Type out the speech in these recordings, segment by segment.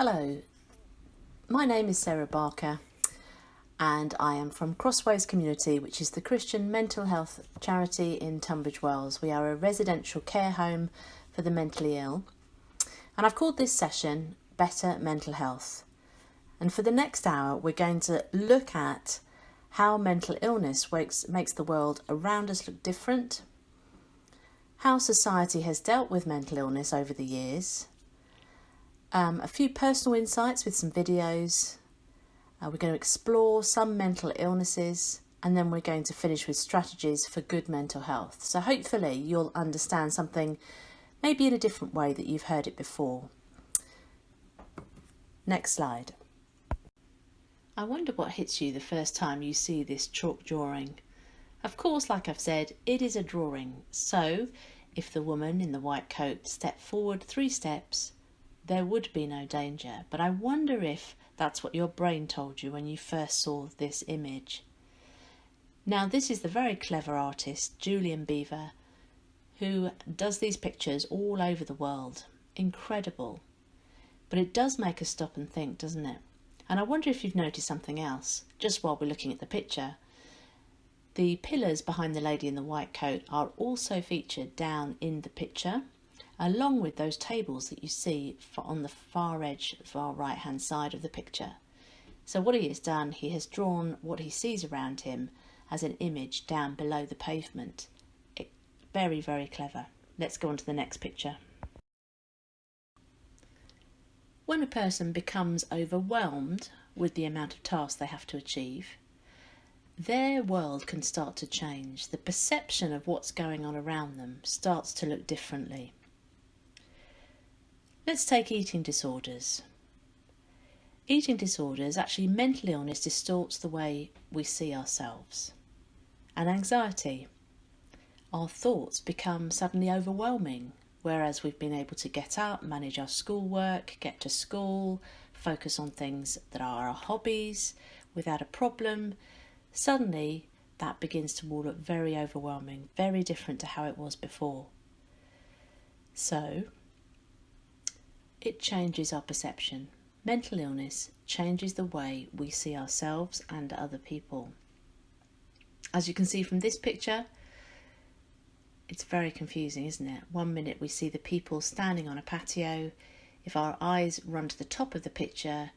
Hello, my name is Sarah Barker and I am from Crossways Community, which is the Christian mental health charity in Tunbridge Wells. We are a residential care home for the mentally ill, and I've called this session Better Mental Health. And for the next hour we're going to look at how mental illness makes the world around us look different, how society has dealt with mental illness over the years, a few personal insights with some videos. We're going to explore some mental illnesses, and then we're going to finish with strategies for good mental health. So hopefully you'll understand something maybe in a different way that you've heard it before. Next slide. I wonder what hits you the first time you see this chalk drawing. Of course, like I've said, it is a drawing. So if the woman in the white coat stepped forward 3 steps, there would be no danger. But I wonder if that's what your brain told you when you first saw this image. Now, this is the very clever artist Julian Beaver, who does these pictures all over the world. Incredible. But it does make us stop and think, doesn't it? And I wonder if you've noticed something else, just while we're looking at the picture. The pillars behind the lady in the white coat are also featured down in the picture, along with those tables that you see on the far edge, far right hand side of the picture. So what he has done, he has drawn what he sees around him as an image down below the pavement. Very, very clever. Let's go on to the next picture. When a person becomes overwhelmed with the amount of tasks they have to achieve, their world can start to change. The perception of what's going on around them starts to look differently. Let's take eating disorders. Eating disorders, actually mental illness, distorts the way we see ourselves. And anxiety. Our thoughts become suddenly overwhelming, whereas we've been able to get up, manage our schoolwork, get to school, focus on things that are our hobbies without a problem. Suddenly that begins to all look very overwhelming, very different to how it was before. So it changes our perception. Mental illness changes the way we see ourselves and other people. As you can see from this picture, it's very confusing, isn't it? One minute we see the people standing on a patio. If our eyes run to the top of the picture,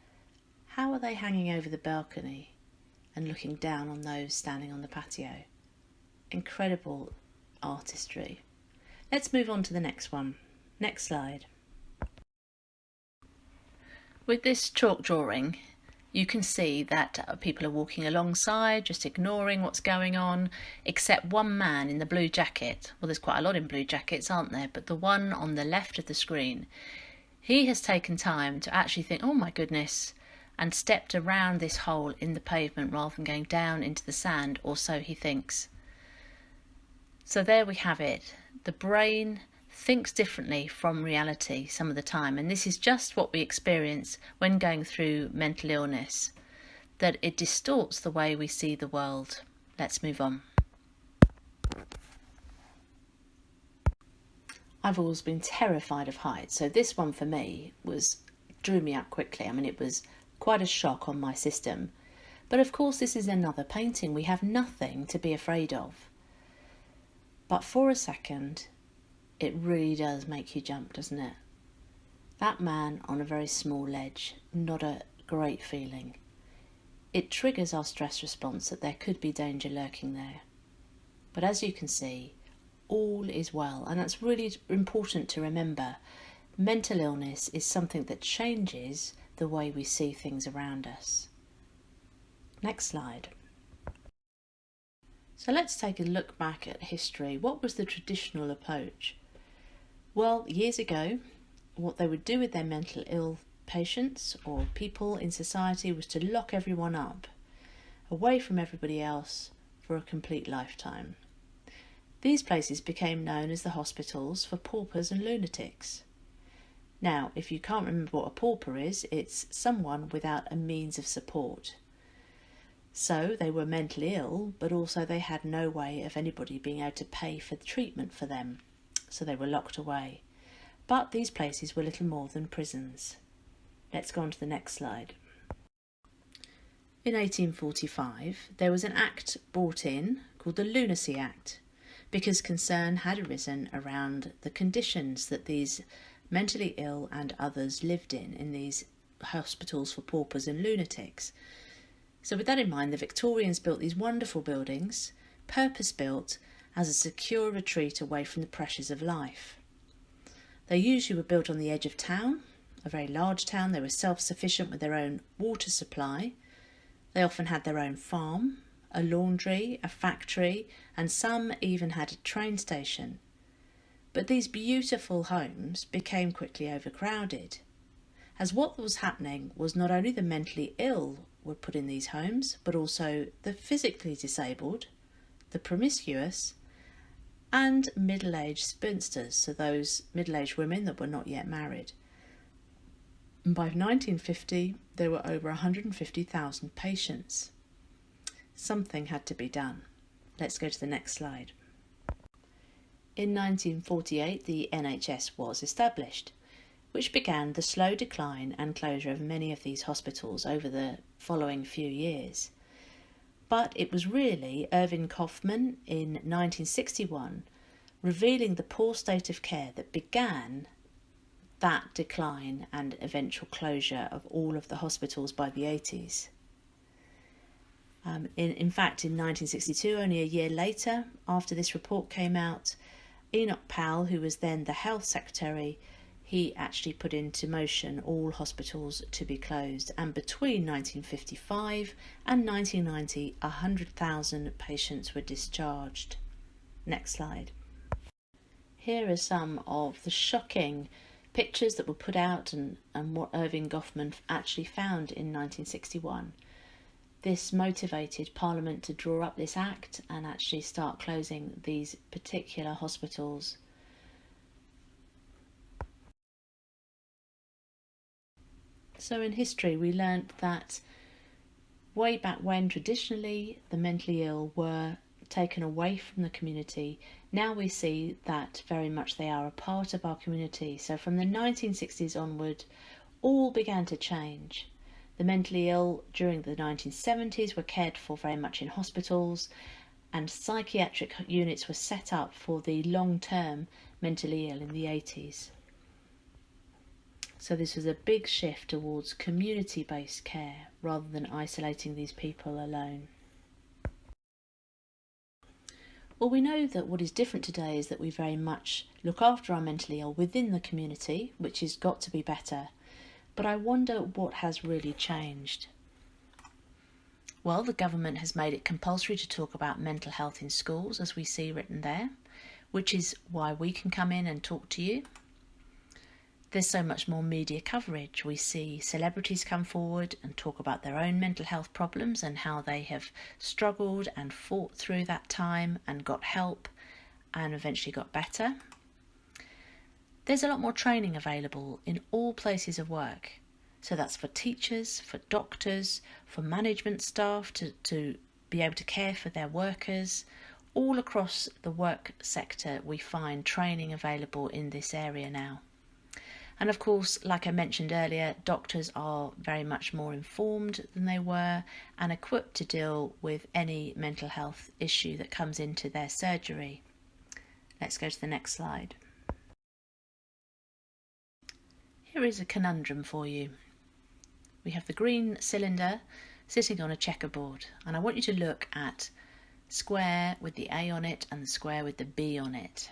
how are they hanging over the balcony and looking down on those standing on the patio? Incredible artistry. Let's move on to the next one. Next slide. With this chalk drawing, you can see that people are walking alongside, just ignoring what's going on, except one man in the blue jacket. Well, there's quite a lot in blue jackets, aren't there? But the one on the left of the screen, he has taken time to actually think, oh my goodness, and stepped around this hole in the pavement rather than going down into the sand, or so he thinks. So there we have it. The brain thinks differently from reality some of the time, and this is just what we experience when going through mental illness, that it distorts the way we see the world. Let's move on. I've always been terrified of heights, so this one for me drew me up quickly. I mean, it was quite a shock on my system, but of course this is another painting. We have nothing to be afraid of, but for a second it really does make you jump, doesn't it? That man on a very small ledge, not a great feeling. It triggers our stress response that there could be danger lurking there. But as you can see, all is well, and that's really important to remember. Mental illness is something that changes the way we see things around us. Next slide. So let's take a look back at history. What was the traditional approach? Well, years ago, what they would do with their mental ill patients or people in society was to lock everyone up, away from everybody else for a complete lifetime. These places became known as the hospitals for paupers and lunatics. Now, if you can't remember what a pauper is, it's someone without a means of support. So they were mentally ill, but also they had no way of anybody being able to pay for the treatment for them. So they were locked away. But these places were little more than prisons. Let's go on to the next slide. In 1845, there was an act brought in called the Lunacy Act, because concern had arisen around the conditions that these mentally ill and others lived in these hospitals for paupers and lunatics. So with that in mind, the Victorians built these wonderful buildings, purpose-built as a secure retreat away from the pressures of life. They usually were built on the edge of town, a very large town. They were self-sufficient with their own water supply. They often had their own farm, a laundry, a factory, and some even had a train station. But these beautiful homes became quickly overcrowded, as what was happening was not only the mentally ill were put in these homes, but also the physically disabled, the promiscuous, and middle-aged spinsters, so those middle-aged women that were not yet married. And by 1950, there were over 150,000 patients. Something had to be done. Let's go to the next slide. In 1948, the NHS was established, which began the slow decline and closure of many of these hospitals over the following few years. But it was really Irving Kaufman in 1961 revealing the poor state of care that began that decline and eventual closure of all of the hospitals by the 80s. In fact, in 1962, only a year later, after this report came out, Enoch Powell, who was then the Health Secretary, he actually put into motion all hospitals to be closed. And between 1955 and 1990, 100,000 patients were discharged. Next slide. Here are some of the shocking pictures that were put out and what Irving Kaufman actually found in 1961. This motivated Parliament to draw up this act and actually start closing these particular hospitals. So in history we learnt that way back when traditionally the mentally ill were taken away from the community, now we see that very much they are a part of our community. So from the 1960s onward, all began to change. The mentally ill during the 1970s were cared for very much in hospitals, and psychiatric units were set up for the long-term mentally ill in the 80s. So this was a big shift towards community-based care rather than isolating these people alone. Well, we know that what is different today is that we very much look after our mentally ill within the community, which has got to be better. But I wonder what has really changed. Well, the government has made it compulsory to talk about mental health in schools, as we see written there, which is why we can come in and talk to you. There's so much more media coverage. We see celebrities come forward and talk about their own mental health problems and how they have struggled and fought through that time and got help and eventually got better. There's a lot more training available in all places of work. So that's for teachers, for doctors, for management staff to be able to care for their workers. All across the work sector we find training available in this area now. And of course, like I mentioned earlier, doctors are very much more informed than they were and equipped to deal with any mental health issue that comes into their surgery. Let's go to the next slide. Here is a conundrum for you. We have the green cylinder sitting on a checkerboard, and I want you to look at square with the A on it and the square with the B on it.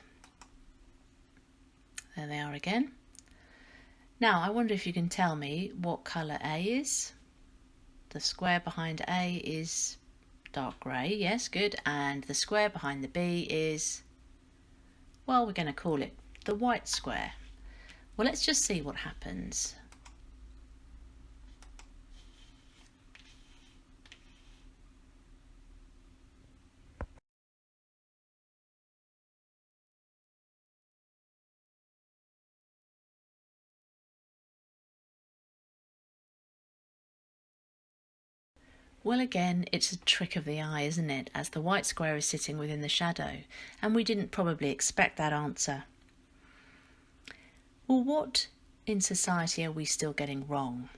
There they are again. Now, I wonder if you can tell me what colour A is. The square behind A is dark grey, yes, good. And the square behind the B is, well, we're going to call it the white square. Well, let's just see what happens. Well, again, it's a trick of the eye, isn't it, as the white square is sitting within the shadow, and we didn't probably expect that answer. Well, what in society are we still getting wrong?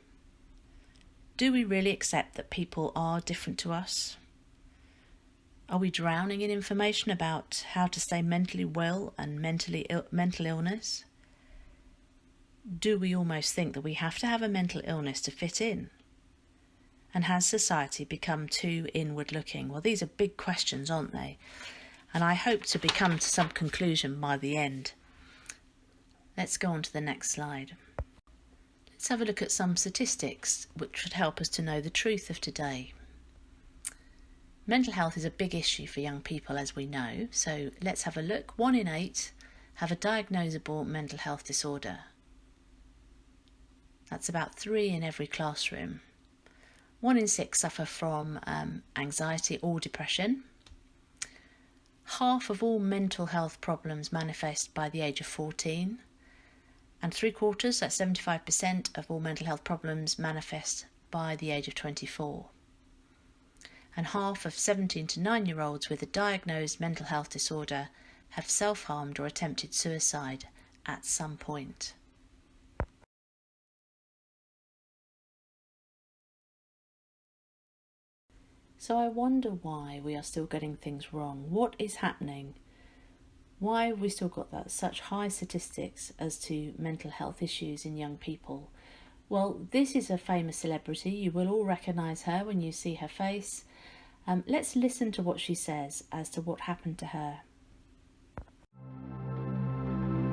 Do we really accept that people are different to us? Are we drowning in information about how to stay mentally well and mental illness? Do we almost think that we have to have a mental illness to fit in? And has society become too inward looking? Well, these are big questions, aren't they? And I hope to come to some conclusion by the end. Let's go on to the next slide. Let's have a look at some statistics which should help us to know the truth of today. Mental health is a big issue for young people, as we know, so let's have a look. 1 in 8 have a diagnosable mental health disorder. That's about 3 in every classroom. 1 in 6 suffer from anxiety or depression. Half of all mental health problems manifest by the age of 14. And 3/4, that's 75% of all mental health problems manifest by the age of 24. And half of 17 to 9-year-olds with a diagnosed mental health disorder have self-harmed or attempted suicide at some point. So I wonder why we are still getting things wrong. What is happening? Why have we still got such high statistics as to mental health issues in young people? Well, this is a famous celebrity. You will all recognise her when you see her face. Let's listen to what she says as to what happened to her.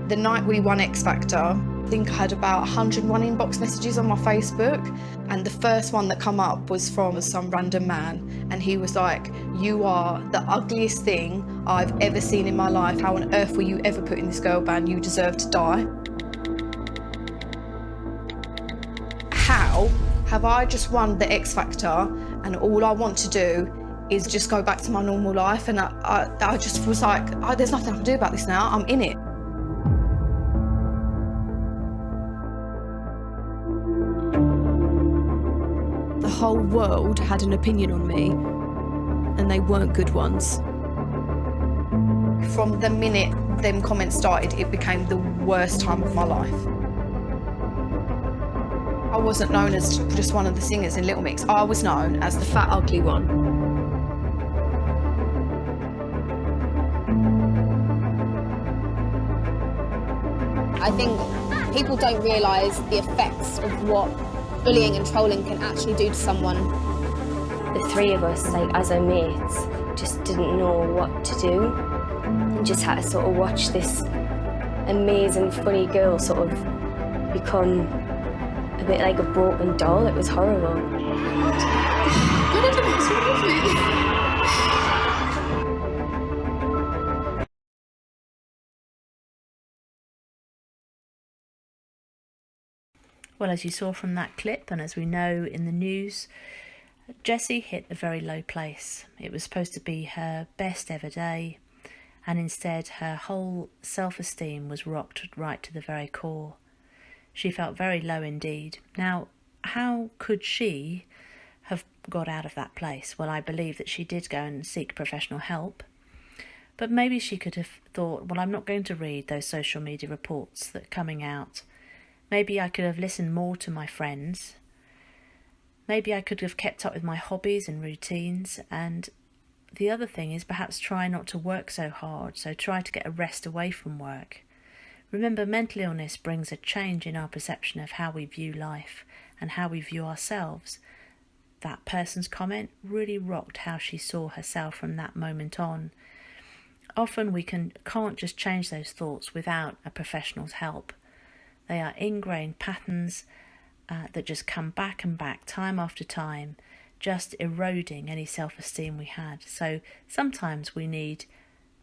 The night we won X Factor, I think I had about 101 inbox messages on my Facebook, and the first one that come up was from some random man, and he was like, "You are the ugliest thing I've ever seen in my life. How on earth were you ever put in this girl band? You deserve to die." How have I just won the X Factor and all I want to do is just go back to my normal life? And I just was like, there's nothing I can do about this now, I'm in it. The whole world had an opinion on me, and they weren't good ones. From the minute them comments started, it became the worst time of my life. I wasn't known as just one of the singers in Little Mix. I was known as the fat, ugly one. I think people don't realise the effects of what bullying and trolling can actually do to someone. The three of us, like as our mates, just didn't know what to do and just had to sort of watch this amazing, funny girl sort of become a bit like a broken doll. It was horrible. Well, as you saw from that clip, and as we know in the news, Jessie hit a very low place. It was supposed to be her best ever day, and instead her whole self-esteem was rocked right to the very core. She felt very low indeed. Now, how could she have got out of that place? Well, I believe that she did go and seek professional help, but maybe she could have thought, well, I'm not going to read those social media reports that are coming out. Maybe I could have listened more to my friends. Maybe I could have kept up with my hobbies and routines. And the other thing is perhaps try not to work so hard. So try to get a rest away from work. Remember, mental illness brings a change in our perception of how we view life and how we view ourselves. That person's comment really rocked how she saw herself from that moment on. Often we can't just change those thoughts without a professional's help. They are ingrained patterns that just come back and back time after time, just eroding any self-esteem we had. So sometimes we need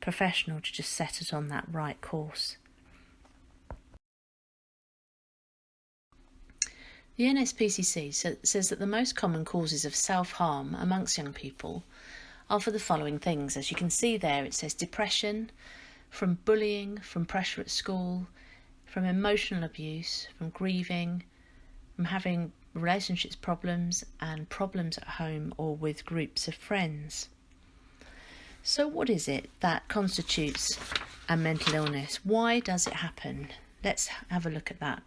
a professional to just set us on that right course. The NSPCC says that the most common causes of self-harm amongst young people are for the following things. As you can see there, it says depression, from bullying, from pressure at school, from emotional abuse, from grieving, from having relationships problems and problems at home or with groups of friends. So what is it that constitutes a mental illness? Why does it happen? Let's have a look at that.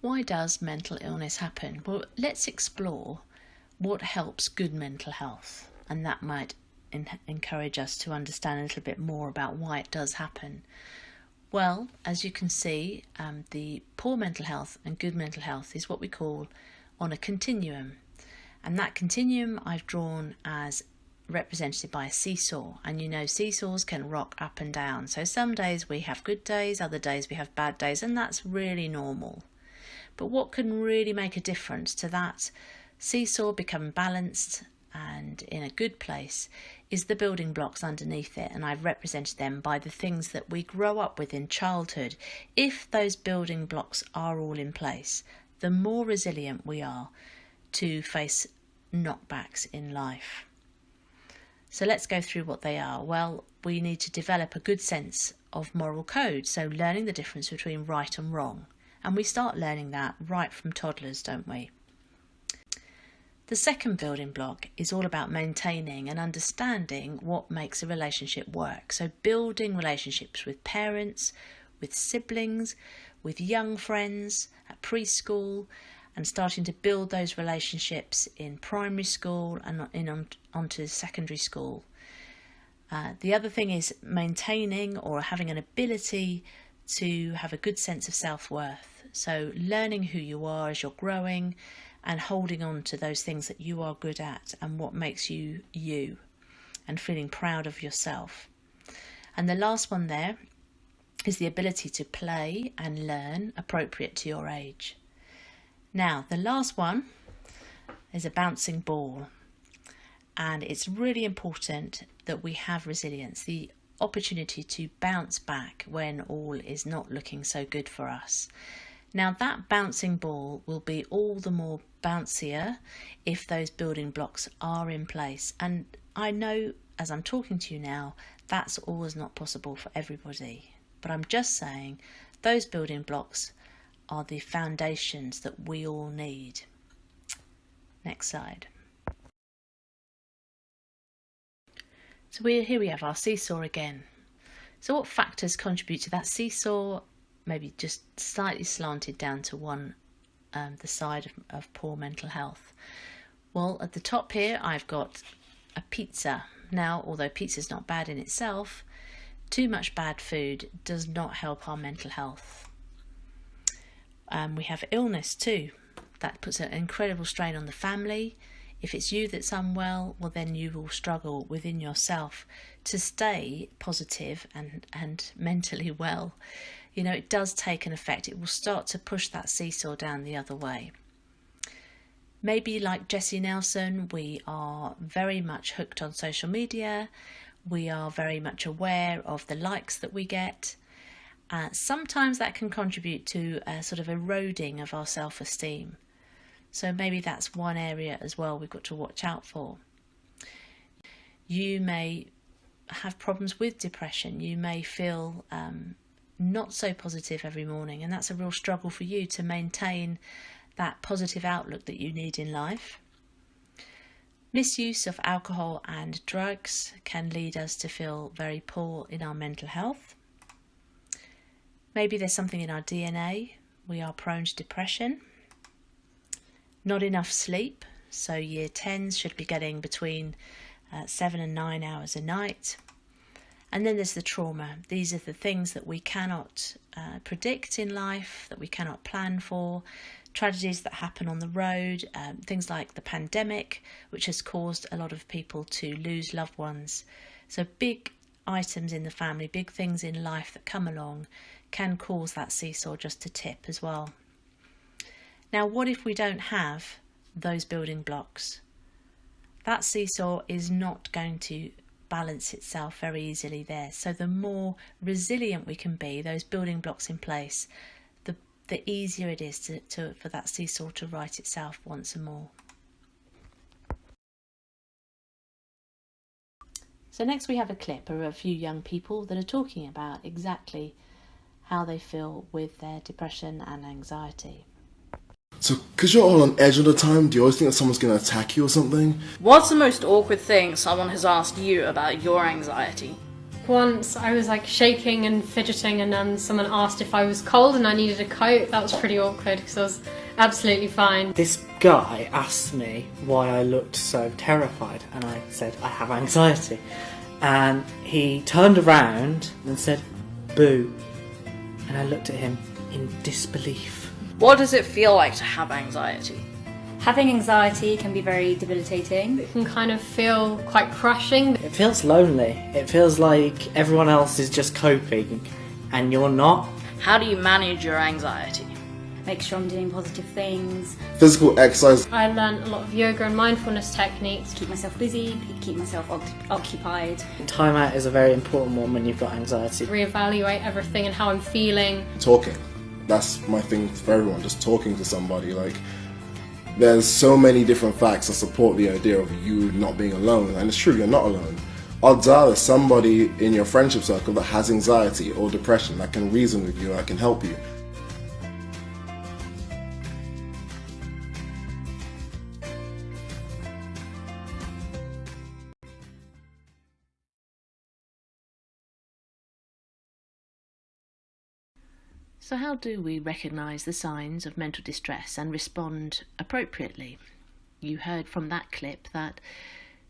Why does mental illness happen? Well, let's explore what helps good mental health, and that might encourage us to understand a little bit more about why it does happen. Well, as you can see, the poor mental health and good mental health is what we call on a continuum, and that continuum I've drawn as represented by a seesaw. And you know, seesaws can rock up and down, so some days we have good days, other days we have bad days, and that's really normal. But what can really make a difference to that seesaw becoming balanced and in a good place is the building blocks underneath it, and I've represented them by the things that we grow up with in childhood. If those building blocks are all in place, the more resilient we are to face knockbacks in life. So let's go through what they are. Well, we need to develop a good sense of moral code, so learning the difference between right and wrong. And we start learning that right from toddlers, don't we? The second building block is all about maintaining and understanding what makes a relationship work. So building relationships with parents, with siblings, with young friends at preschool, and starting to build those relationships in primary school and onto secondary school. The other thing is maintaining or having an ability to have a good sense of self-worth. So learning who you are as you're growing and holding on to those things that you are good at and what makes you you, and feeling proud of yourself. And the last one there is the ability to play and learn appropriate to your age. Now, the last one is a bouncing ball, and it's really important that we have resilience, the opportunity to bounce back when all is not looking so good for us. Now, that bouncing ball will be all the more bouncier if those building blocks are in place. And I know, as I'm talking to you now, that's always not possible for everybody. But I'm just saying those building blocks are the foundations that we all need. Next slide. So here we have our seesaw again. So what factors contribute to that seesaw maybe just slightly slanted down to one the side of poor mental health? Well, at the top here I've got a pizza. Now, although pizza's not bad in itself, too much bad food does not help our mental health. We have illness too. That puts an incredible strain on the family. If it's you that's unwell, well then you will struggle within yourself to stay positive and mentally well. You know, it does take an effect. It will start to push that seesaw down the other way. Maybe like Jessie Nelson, we are very much hooked on social media. We are very much aware of the likes that we get. Sometimes that can contribute to a sort of eroding of our self-esteem. So maybe that's one area as well we've got to watch out for. You may have problems with depression. You may feel not so positive every morning, and that's a real struggle for you to maintain that positive outlook that you need in life. Misuse of alcohol and drugs can lead us to feel very poor in our mental health. Maybe there's something in our DNA. We are prone to depression. Not enough sleep, so year 10s should be getting between 7 and 9 hours a night. And then there's the trauma. These are the things that we cannot predict in life, that we cannot plan for, tragedies that happen on the road, things like the pandemic, which has caused a lot of people to lose loved ones. So big items in the family, big things in life that come along can cause that seesaw just to tip as well. Now, what if we don't have those building blocks? That seesaw is not going to balance itself very easily there. So the more resilient we can be, those building blocks in place, the easier it is for that seesaw to right itself once more. So next we have a clip of a few young people that are talking about exactly how they feel with their depression and anxiety. So, because you're all on edge all the time, do you always think that someone's going to attack you or something? What's the most awkward thing someone has asked you about your anxiety? Once I was like shaking and fidgeting, and then someone asked if I was cold and I needed a coat. That was pretty awkward because I was absolutely fine. This guy asked me why I looked so terrified, and I said I have anxiety. And he turned around and said, "Boo." And I looked at him in disbelief. What does it feel like to have anxiety? Having anxiety can be very debilitating. It can kind of feel quite crushing. It feels lonely. It feels like everyone else is just coping and you're not. How do you manage your anxiety? Make sure I'm doing positive things. Physical exercise. I learned a lot of yoga and mindfulness techniques. Keep myself busy, keep myself occupied. Time out is a very important one when you've got anxiety. Reevaluate everything and how I'm feeling. Talking. That's my thing for everyone, just talking to somebody. Like, there's so many different facts that support the idea of you not being alone, and it's true, you're not alone. Odds are there's somebody in your friendship circle that has anxiety or depression that can reason with you, that can help you. So how do we recognise the signs of mental distress and respond appropriately? You heard from that clip that,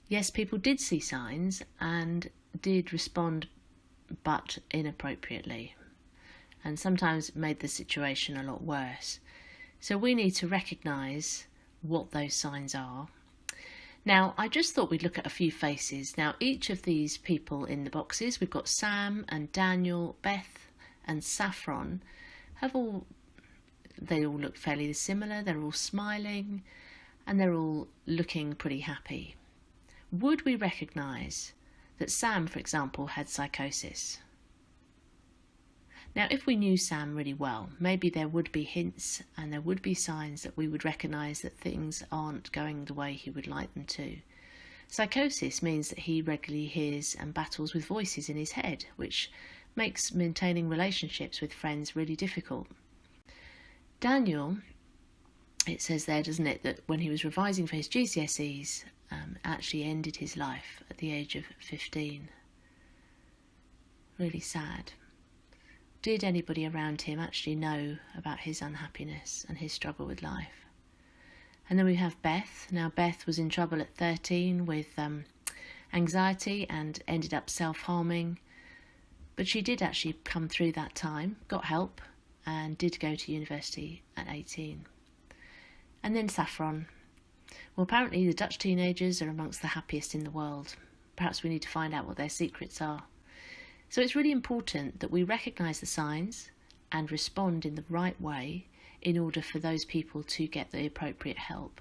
yes, people did see signs and did respond, but inappropriately, and sometimes made the situation a lot worse. So we need to recognise what those signs are. Now, I just thought we'd look at a few faces. Now, each of these people in the boxes, we've got Sam and Daniel, Beth and Saffron, they all look fairly similar. They're all smiling and they're all looking pretty happy. Would we recognise that Sam, for example, had psychosis? Now, if we knew Sam really well, maybe there would be hints and there would be signs that we would recognise that things aren't going the way he would like them to. Psychosis means that he regularly hears and battles with voices in his head, which makes maintaining relationships with friends really difficult. Daniel, it says there, doesn't it, that when he was revising for his GCSEs, actually ended his life at the age of 15. Really sad. Did anybody around him actually know about his unhappiness and his struggle with life? And then we have Beth. Now, Beth was in trouble at 13 with anxiety and ended up self-harming. But she did actually come through that time, got help, and did go to university at 18. And then Saffron. Well, apparently the Dutch teenagers are amongst the happiest in the world. Perhaps we need to find out what their secrets are. So it's really important that we recognise the signs and respond in the right way in order for those people to get the appropriate help.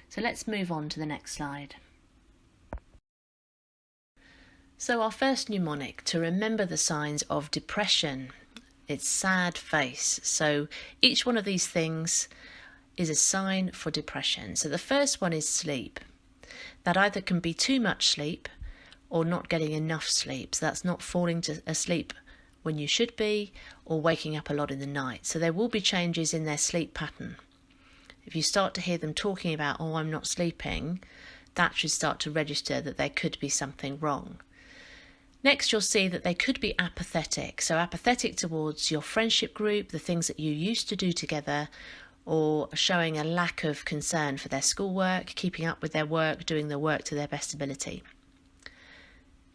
So let's move on to the next slide. So our first mnemonic to remember the signs of depression, it's sad face. So each one of these things is a sign for depression. So the first one is sleep. That either can be too much sleep or not getting enough sleep. So that's not falling asleep when you should be or waking up a lot in the night. So there will be changes in their sleep pattern. If you start to hear them talking about, "Oh, I'm not sleeping," that should start to register that there could be something wrong. Next, you'll see that they could be apathetic. So apathetic towards your friendship group, the things that you used to do together, or showing a lack of concern for their schoolwork, keeping up with their work, doing the work to their best ability.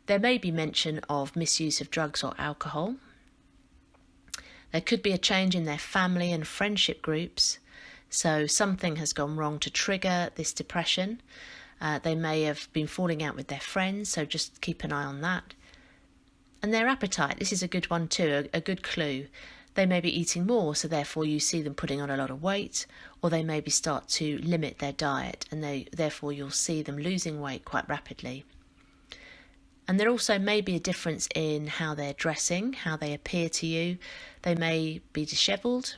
There may be mention of misuse of drugs or alcohol. There could be a change in their family and friendship groups. So something has gone wrong to trigger this depression. They may have been falling out with their friends, so just keep an eye on that. And their appetite, this is a good one too, a good clue. They may be eating more, so therefore you see them putting on a lot of weight, or they maybe start to limit their diet, and therefore you'll see them losing weight quite rapidly. And there also may be a difference in how they're dressing, how they appear to you. They may be dishevelled,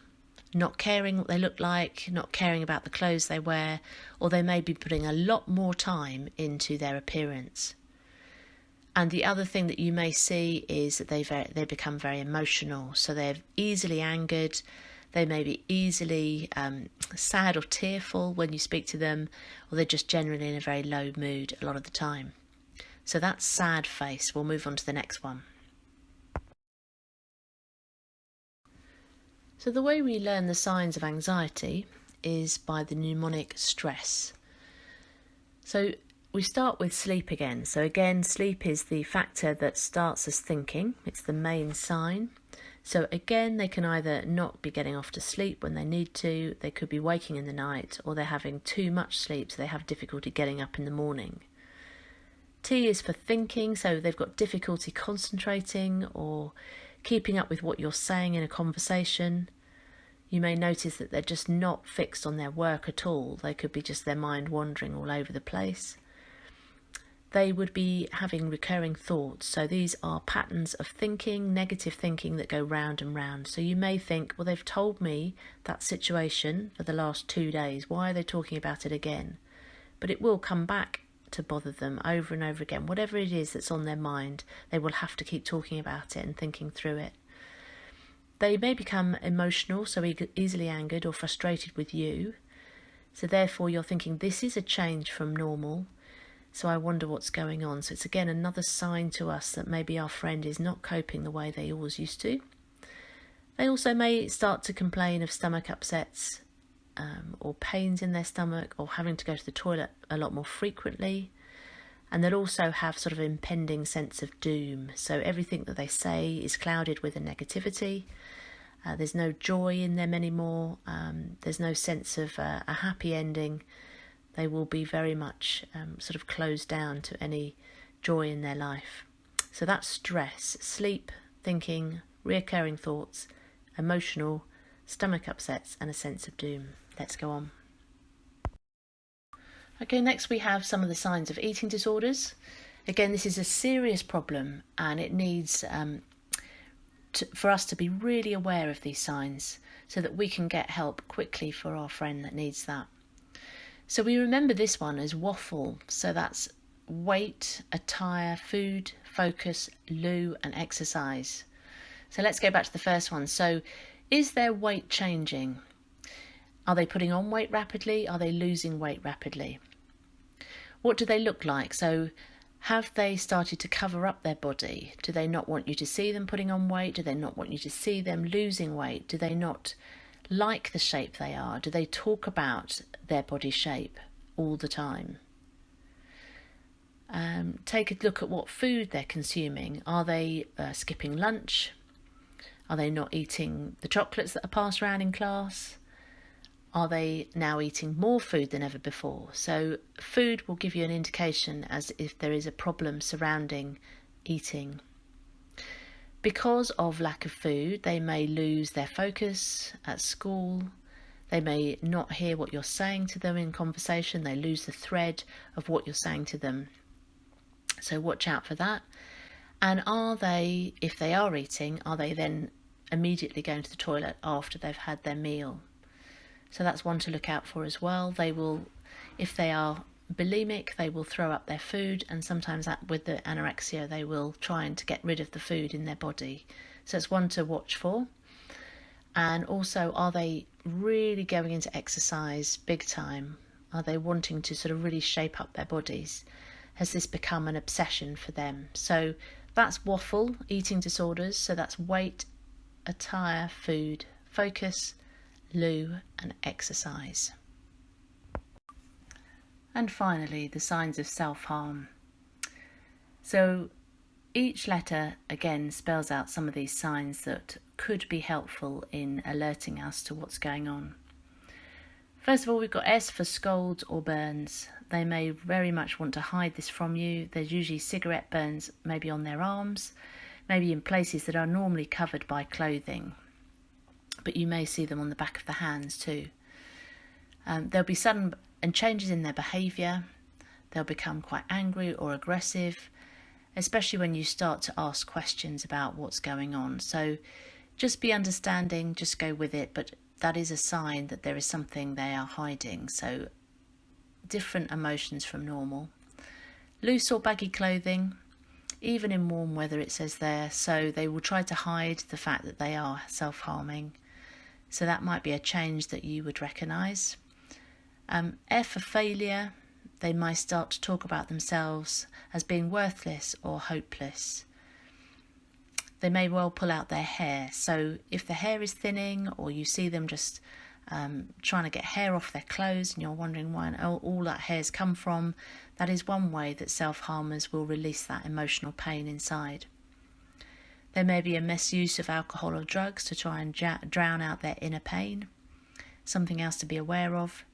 not caring what they look like, not caring about the clothes they wear, or they may be putting a lot more time into their appearance. And the other thing that you may see is that they become very emotional. So they're easily angered. They may be easily sad or tearful when you speak to them, or they're just generally in a very low mood a lot of the time. So that's sad face. We'll move on to the next one. So the way we learn the signs of anxiety is by the mnemonic stress. So we start with sleep again. So again, sleep is the factor that starts us thinking. It's the main sign. So again, they can either not be getting off to sleep when they need to, they could be waking in the night, or they're having too much sleep, so they have difficulty getting up in the morning. T is for thinking, so they've got difficulty concentrating or keeping up with what you're saying in a conversation. You may notice that they're just not fixed on their work at all. They could be just their mind wandering all over the place. They would be having recurring thoughts. So these are patterns of thinking, negative thinking that go round and round. So you may think, well, they've told me that situation for the last 2 days. Why are they talking about it again? But it will come back to bother them over and over again. Whatever it is that's on their mind, they will have to keep talking about it and thinking through it. They may become emotional, so easily angered or frustrated with you. So therefore you're thinking, this is a change from normal, so I wonder what's going on. So it's again another sign to us that maybe our friend is not coping the way they always used to. They also may start to complain of stomach upsets, or pains in their stomach, or having to go to the toilet a lot more frequently. And they'll also have sort of impending sense of doom. So everything that they say is clouded with a negativity. There's no joy in them anymore. There's no sense of a happy ending. They will be very much sort of closed down to any joy in their life. So that's stress, sleep, thinking, reoccurring thoughts, emotional, stomach upsets, and a sense of doom. Let's go on. Okay, next we have some of the signs of eating disorders. Again, this is a serious problem, and it needs for us to be really aware of these signs so that we can get help quickly for our friend that needs that. So we remember this one as waffle. So that's weight, attire, food, focus, loo, and exercise. So let's go back to the first one. So is their weight changing? Are they putting on weight rapidly? Are they losing weight rapidly? What do they look like? So have they started to cover up their body? Do they not want you to see them putting on weight? Do they not want you to see them losing weight? Do they not like the shape they are? Do they talk about their body shape all the time? Take a look at what food they're consuming. Are they skipping lunch? Are they not eating the chocolates that are passed around in class? Are they now eating more food than ever before? So food will give you an indication as if there is a problem surrounding eating. Because of lack of food, they may lose their focus at school. They may not hear what you're saying to them in conversation. They lose the thread of what you're saying to them. So watch out for that. And are they, if they are eating, are they then immediately going to the toilet after they've had their meal? So that's one to look out for as well. They will, if they are bulimic, they will throw up their food, and sometimes with the anorexia, they will try to get rid of the food in their body. So it's one to watch for. And also, are they really going into exercise big time? Are they wanting to sort of really shape up their bodies? Has this become an obsession for them? So that's waffle, eating disorders. So that's weight, attire, food, focus, loo, and exercise. And finally, the signs of self-harm. So each letter again spells out some of these signs that could be helpful in alerting us to what's going on. First of all, we've got S for scalds or burns. They may very much want to hide this from you. There's usually cigarette burns, maybe on their arms, maybe in places that are normally covered by clothing. But you may see them on the back of the hands too. There'll be sudden changes in their behaviour. They'll become quite angry or aggressive, especially when you start to ask questions about what's going on. So just be understanding, just go with it, but that is a sign that there is something they are hiding. So different emotions from normal. Loose or baggy clothing, even in warm weather it says there, so they will try to hide the fact that they are self-harming. So that might be a change that you would recognise. F for failure, they might start to talk about themselves as being worthless or hopeless. They may well pull out their hair. So if the hair is thinning, or you see them just trying to get hair off their clothes and you're wondering where all that hair's come from, that is one way that self-harmers will release that emotional pain inside. There may be a misuse of alcohol or drugs to try and drown out their inner pain. Something else to be aware of.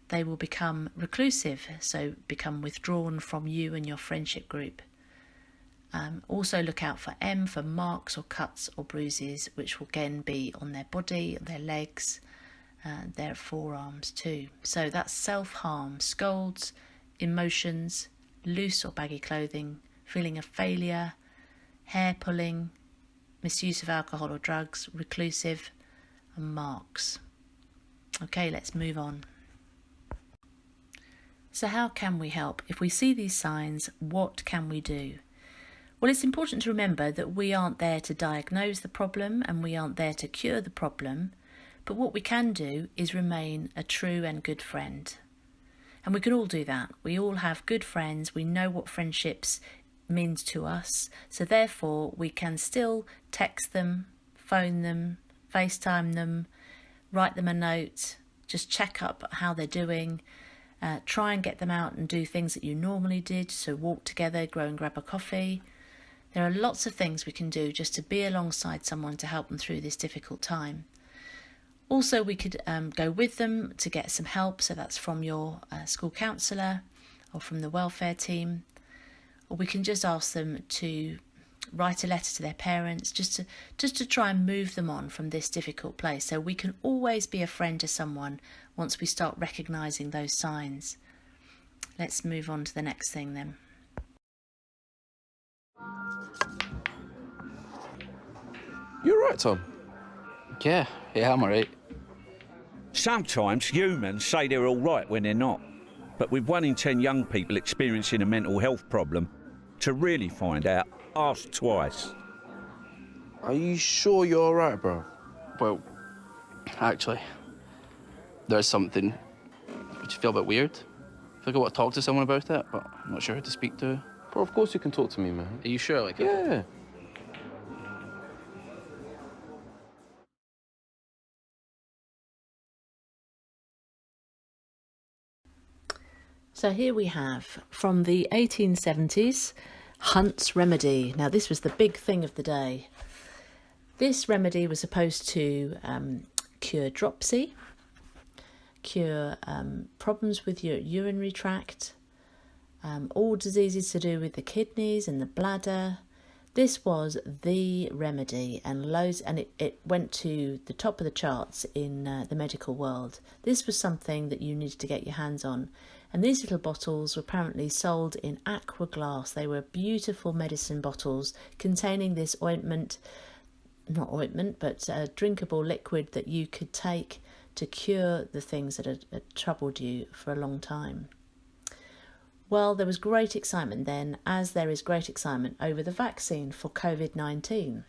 They will become reclusive, so become withdrawn from you and your friendship group. Also look out for for marks or cuts or bruises, which will again be on their body, their legs, their forearms too. So that's self-harm, scolds, emotions, loose or baggy clothing, feeling of failure, hair pulling, misuse of alcohol or drugs, reclusive, and marks. Okay, let's move on. So how can we help? If we see these signs, what can we do? Well, it's important to remember that we aren't there to diagnose the problem and we aren't there to cure the problem, but what we can do is remain a true and good friend. And we can all do that. We all have good friends. We know what friendships means to us. So therefore, we can still text them, phone them, FaceTime them, write them a note, just check up how they're doing, try and get them out and do things that you normally did. So walk together, go and grab a coffee. There are lots of things we can do just to be alongside someone to help them through this difficult time. Also, we could go with them to get some help. So that's from your school counsellor or from the welfare team. Or we can just ask them to write a letter to their parents just to try and move them on from this difficult place. So we can always be a friend to someone once we start recognising those signs. Let's move on to the next thing then. You alright, Tom? Yeah, I'm alright. Sometimes humans say they're alright when they're not. But with 1 in 10 young people experiencing a mental health problem, to really find out, ask twice. Are you sure you're alright, bro? Well, actually, there's something which I feel a bit weird. I feel like I want to talk to someone about it, but I'm not sure who to speak to. Bro, of course you can talk to me, man. Are you sure? Like, yeah. So here we have, from the 1870s, Hunt's remedy. Now this was the big thing of the day. This remedy was supposed to cure dropsy, cure problems with your urinary tract, all diseases to do with the kidneys and the bladder. This was the remedy, and it went to the top of the charts in the medical world. This was something that you needed to get your hands on. And these little bottles were apparently sold in aqua glass. They were beautiful medicine bottles containing this ointment, not ointment, but a drinkable liquid that you could take to cure the things that had troubled you for a long time. Well, there was great excitement then, as there is great excitement over the vaccine for COVID-19.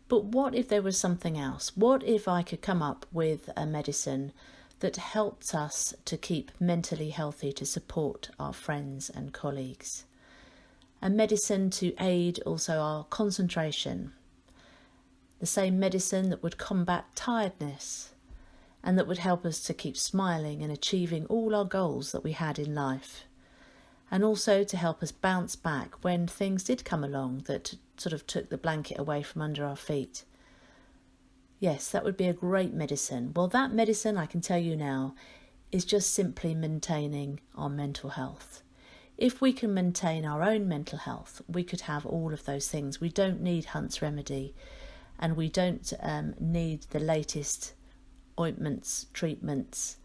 But what if there was something else? What if I could come up with a medicine that helps us to keep mentally healthy, to support our friends and colleagues? A medicine to aid also our concentration. The same medicine that would combat tiredness and that would help us to keep smiling and achieving all our goals that we had in life. And also to help us bounce back when things did come along that sort of took the blanket away from under our feet. Yes, that would be a great medicine. Well, that medicine, I can tell you now, is just simply maintaining our mental health. If we can maintain our own mental health, we could have all of those things. We don't need Hunt's remedy, and we don't need the latest ointments, treatments,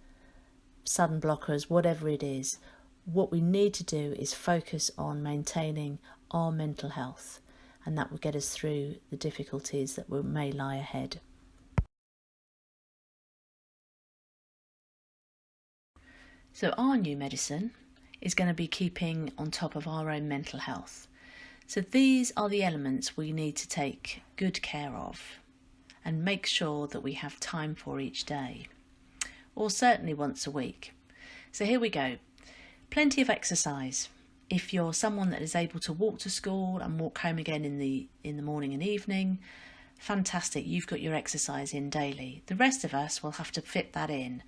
sun blockers, whatever it is. What we need to do is focus on maintaining our mental health, and that will get us through the difficulties that may lie ahead. So our new medicine is going to be keeping on top of our own mental health. So these are the elements we need to take good care of and make sure that we have time for each day, or certainly once a week. So here we go. Plenty of exercise. If you're someone that is able to walk to school and walk home again in the morning and evening, fantastic, you've got your exercise in daily. The rest of us will have to fit that in.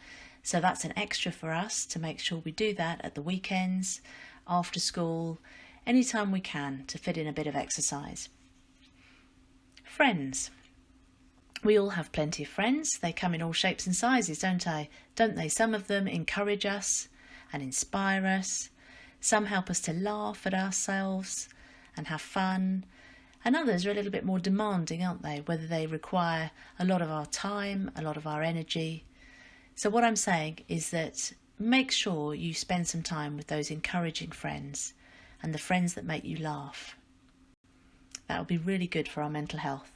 So that's an extra for us to make sure we do that at the weekends, after school, anytime we can, to fit in a bit of exercise. Friends. We all have plenty of friends. They come in all shapes and sizes, don't they? Some of them encourage us and inspire us. Some help us to laugh at ourselves and have fun. And others are a little bit more demanding, aren't they? Whether they require a lot of our time, a lot of our energy. So what I'm saying is that make sure you spend some time with those encouraging friends and the friends that make you laugh. That will be really good for our mental health.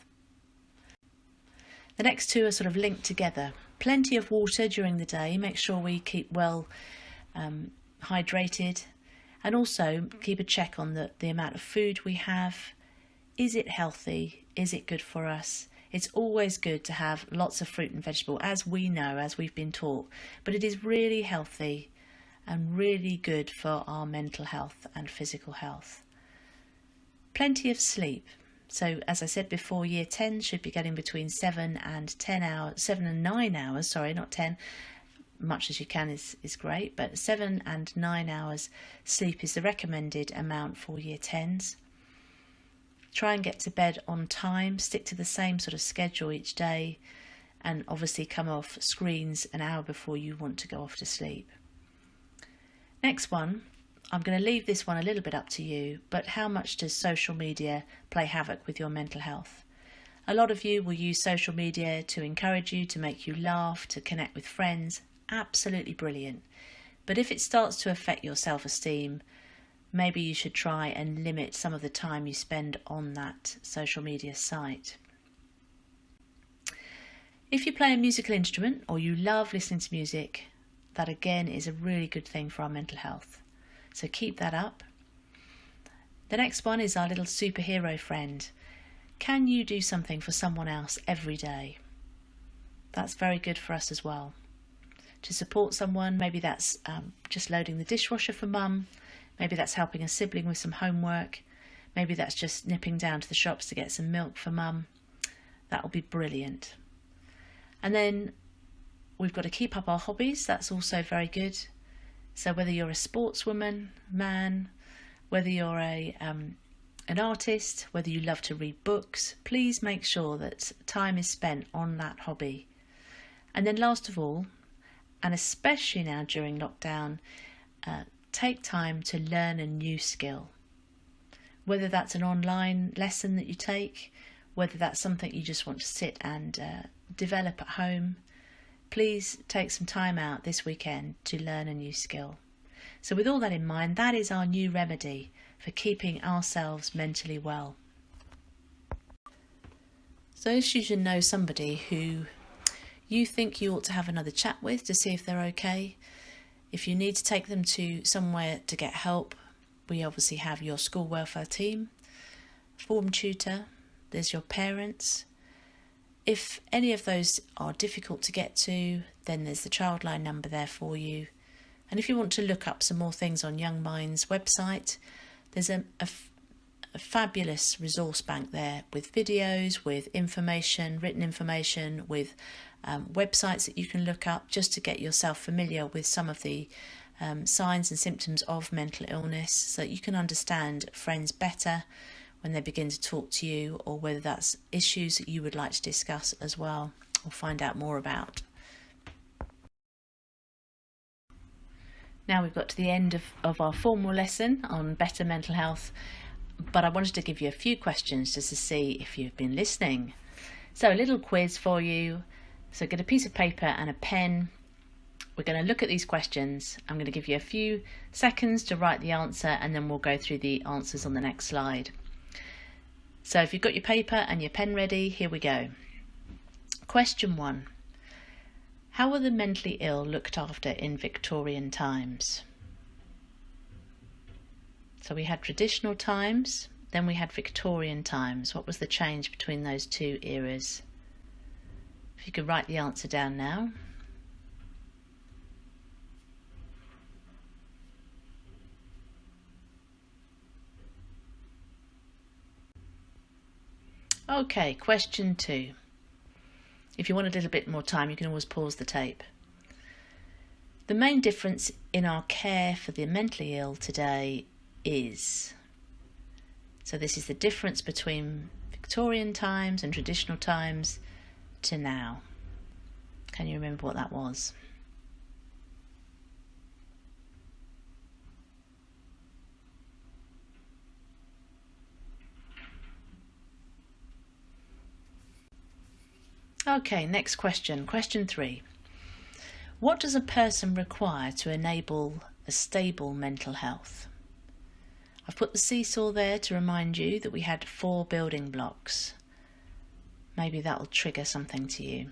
The next two are sort of linked together. Plenty of water during the day. Make sure we keep well hydrated, and also keep a check on the amount of food we have. Is it healthy? Is it good for us? It's always good to have lots of fruit and vegetable, as we know, as we've been taught, but it is really healthy and really good for our mental health and physical health. Plenty of sleep. So as I said before, year 10 should be getting between 7 and 9 hours, sorry, not 10, much as you can is great, but 7 and 9 hours sleep is the recommended amount for year 10s. Try and get to bed on time, stick to the same sort of schedule each day, and obviously come off screens an hour before you want to go off to sleep. Next one, I'm going to leave this one a little bit up to you, but how much does social media play havoc with your mental health? A lot of you will use social media to encourage you, to make you laugh, to connect with friends. Absolutely brilliant. But if it starts to affect your self-esteem, maybe you should try and limit some of the time you spend on that social media site. If you play a musical instrument or you love listening to music, that again is a really good thing for our mental health. So keep that up. The next one is our little superhero friend. Can you do something for someone else every day? That's very good for us as well. To support someone, maybe that's just loading the dishwasher for mum, maybe that's helping a sibling with some homework, maybe that's just nipping down to the shops to get some milk for mum. That will be brilliant. And then we've got to keep up our hobbies, that's also very good. So whether you're a sportswoman, man, whether you're an artist, whether you love to read books, please make sure that time is spent on that hobby. And then last of all, and especially now during lockdown, take time to learn a new skill. Whether that's an online lesson that you take, whether that's something you just want to sit and develop at home, please take some time out this weekend to learn a new skill. So with all that in mind, that is our new remedy for keeping ourselves mentally well. So you should know somebody who you think you ought to have another chat with to see if they're okay. If you need to take them to somewhere to get help, we obviously have your school welfare team, form tutor, there's your parents. If any of those are difficult to get to, then there's the Childline number there for you. And if you want to look up some more things on Young Minds website, there's a fabulous resource bank there with videos, with information, written information, with websites that you can look up just to get yourself familiar with some of the signs and symptoms of mental illness, so that you can understand friends better when they begin to talk to you, or whether that's issues that you would like to discuss as well or find out more about. Now we've got to the end of our formal lesson on better mental health, but I wanted to give you a few questions just to see if you've been listening. So a little quiz for you. So get a piece of paper and a pen. We're going to look at these questions. I'm going to give you a few seconds to write the answer, and then we'll go through the answers on the next slide. So if you've got your paper and your pen ready, here we go. Question 1. How were the mentally ill looked after in Victorian times? So we had traditional times, then we had Victorian times. What was the change between those two eras? If you could write the answer down now. Okay, question 2. If you want a little bit more time, you can always pause the tape. The main difference in our care for the mentally ill today is... So this is the difference between Victorian times and traditional times to now. Can you remember what that was? Okay, next question. Question 3. What does a person require to enable a stable mental health? I've put the seesaw there to remind you that we had 4 building blocks. Maybe that will trigger something to you.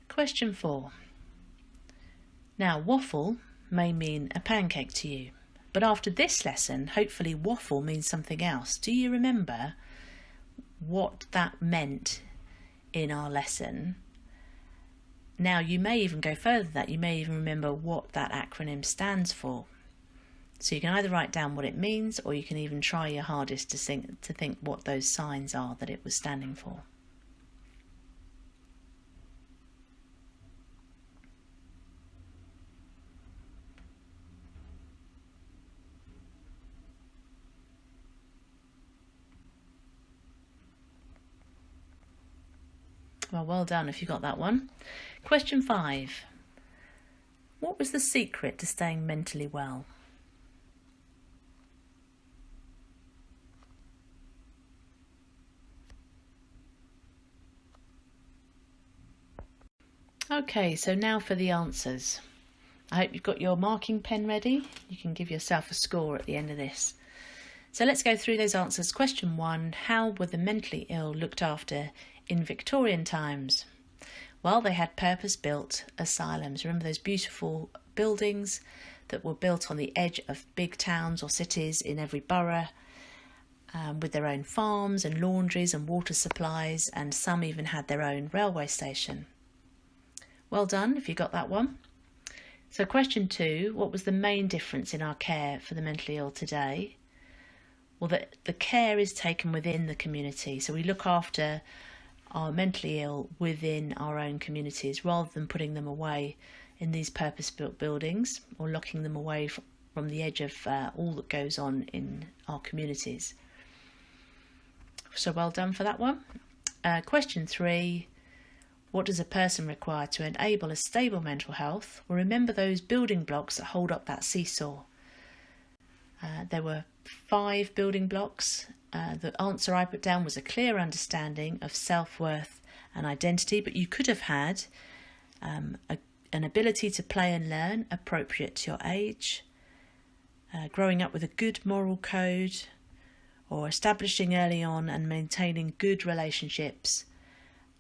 Question 4. Now, waffle may mean a pancake to you, but after this lesson, hopefully waffle means something else. Do you remember what that meant in our lesson? Now, you may even go further than that. You may even remember what that acronym stands for. So you can either write down what it means, or you can even try your hardest to think what those signs are that it was standing for. Well done if you got that one. Question 5. What was the secret to staying mentally well? Okay, so now for the answers. I hope you've got your marking pen ready. You can give yourself a score at the end of this. So let's go through those answers. Question 1. How were the mentally ill looked after in Victorian times? Well, they had purpose-built asylums. Remember those beautiful buildings that were built on the edge of big towns or cities in every borough, with their own farms and laundries and water supplies, and some even had their own railway station. Well done if you got that one. So question 2, what was the main difference in our care for the mentally ill today? Well, the care is taken within the community. So we look after our mentally ill within our own communities rather than putting them away in these purpose-built buildings or locking them away from the edge of all that goes on in our communities. So well done for that one. Question 3, what does a person require to enable a stable mental health? Well, remember those building blocks that hold up that seesaw. There were 5 building blocks. The answer I put down was a clear understanding of self-worth and identity, but you could have had an ability to play and learn appropriate to your age, growing up with a good moral code, or establishing early on and maintaining good relationships.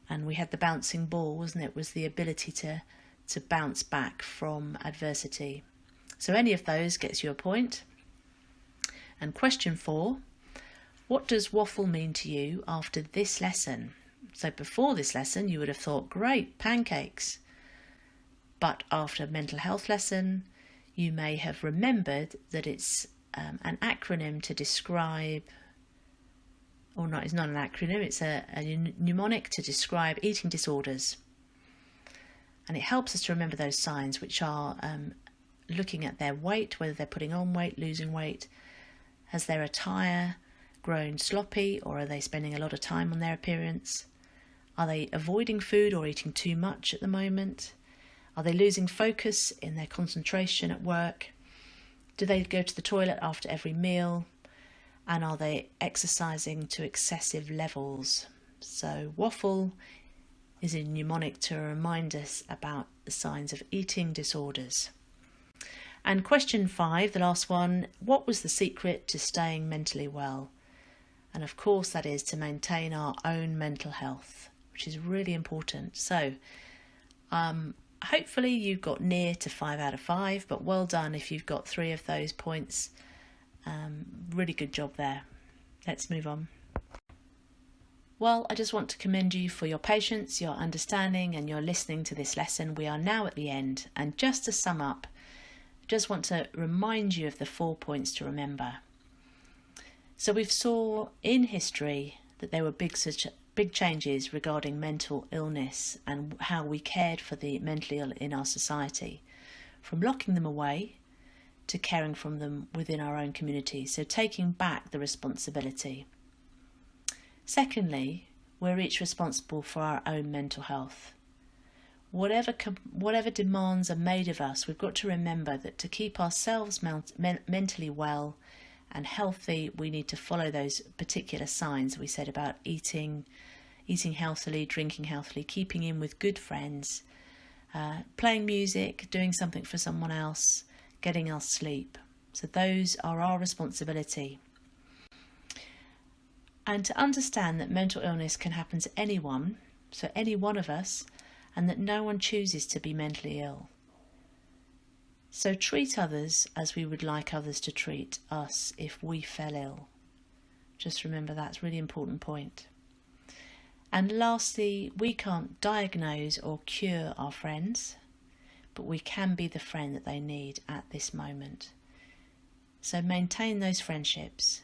And we had the bouncing ball, wasn't it? It was the ability to bounce back from adversity. So any of those gets you a point. And question 4, what does waffle mean to you after this lesson? So before this lesson, you would have thought, great, pancakes. But after a mental health lesson, you may have remembered that it's an acronym to describe, or not, it's not an acronym, it's a mnemonic to describe eating disorders. And it helps us to remember those signs, which are looking at their weight, whether they're putting on weight, losing weight. Has their attire grown sloppy, or are they spending a lot of time on their appearance? Are they avoiding food or eating too much at the moment? Are they losing focus in their concentration at work? Do they go to the toilet after every meal? And are they exercising to excessive levels? So waffle is a mnemonic to remind us about the signs of eating disorders. And question 5, the last one, what was the secret to staying mentally well? And of course that is to maintain our own mental health, which is really important. So hopefully you got near to 5 out of 5, but well done if you've got 3 of those points. Really good job there. Let's move on. Well, I just want to commend you for your patience, your understanding, and your listening to this lesson. We are now at the end, and just to sum up, I just want to remind you of the 4 points to remember. So we've saw in history that there were big changes regarding mental illness and how we cared for the mentally ill in our society, from locking them away to caring for them within our own community, so taking back the responsibility. Secondly, we're each responsible for our own mental health. Whatever demands are made of us, we've got to remember that to keep ourselves mentally well and healthy, we need to follow those particular signs we said about eating healthily, drinking healthily, keeping in with good friends, playing music, doing something for someone else, getting our sleep. So those are our responsibility. And to understand that mental illness can happen to anyone, so any one of us, and that no one chooses to be mentally ill. So treat others as we would like others to treat us if we fell ill. Just remember that's a really important point. And lastly, we can't diagnose or cure our friends, but we can be the friend that they need at this moment. So maintain those friendships,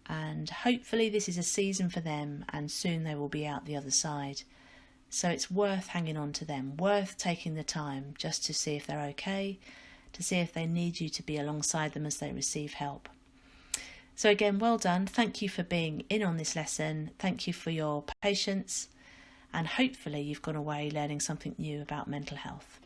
and hopefully this is a season for them, and soon they will be out the other side. So it's worth hanging on to them, worth taking the time just to see if they're okay, to see if they need you to be alongside them as they receive help. So again, well done. Thank you for being in on this lesson. Thank you for your patience, and hopefully you've gone away learning something new about mental health.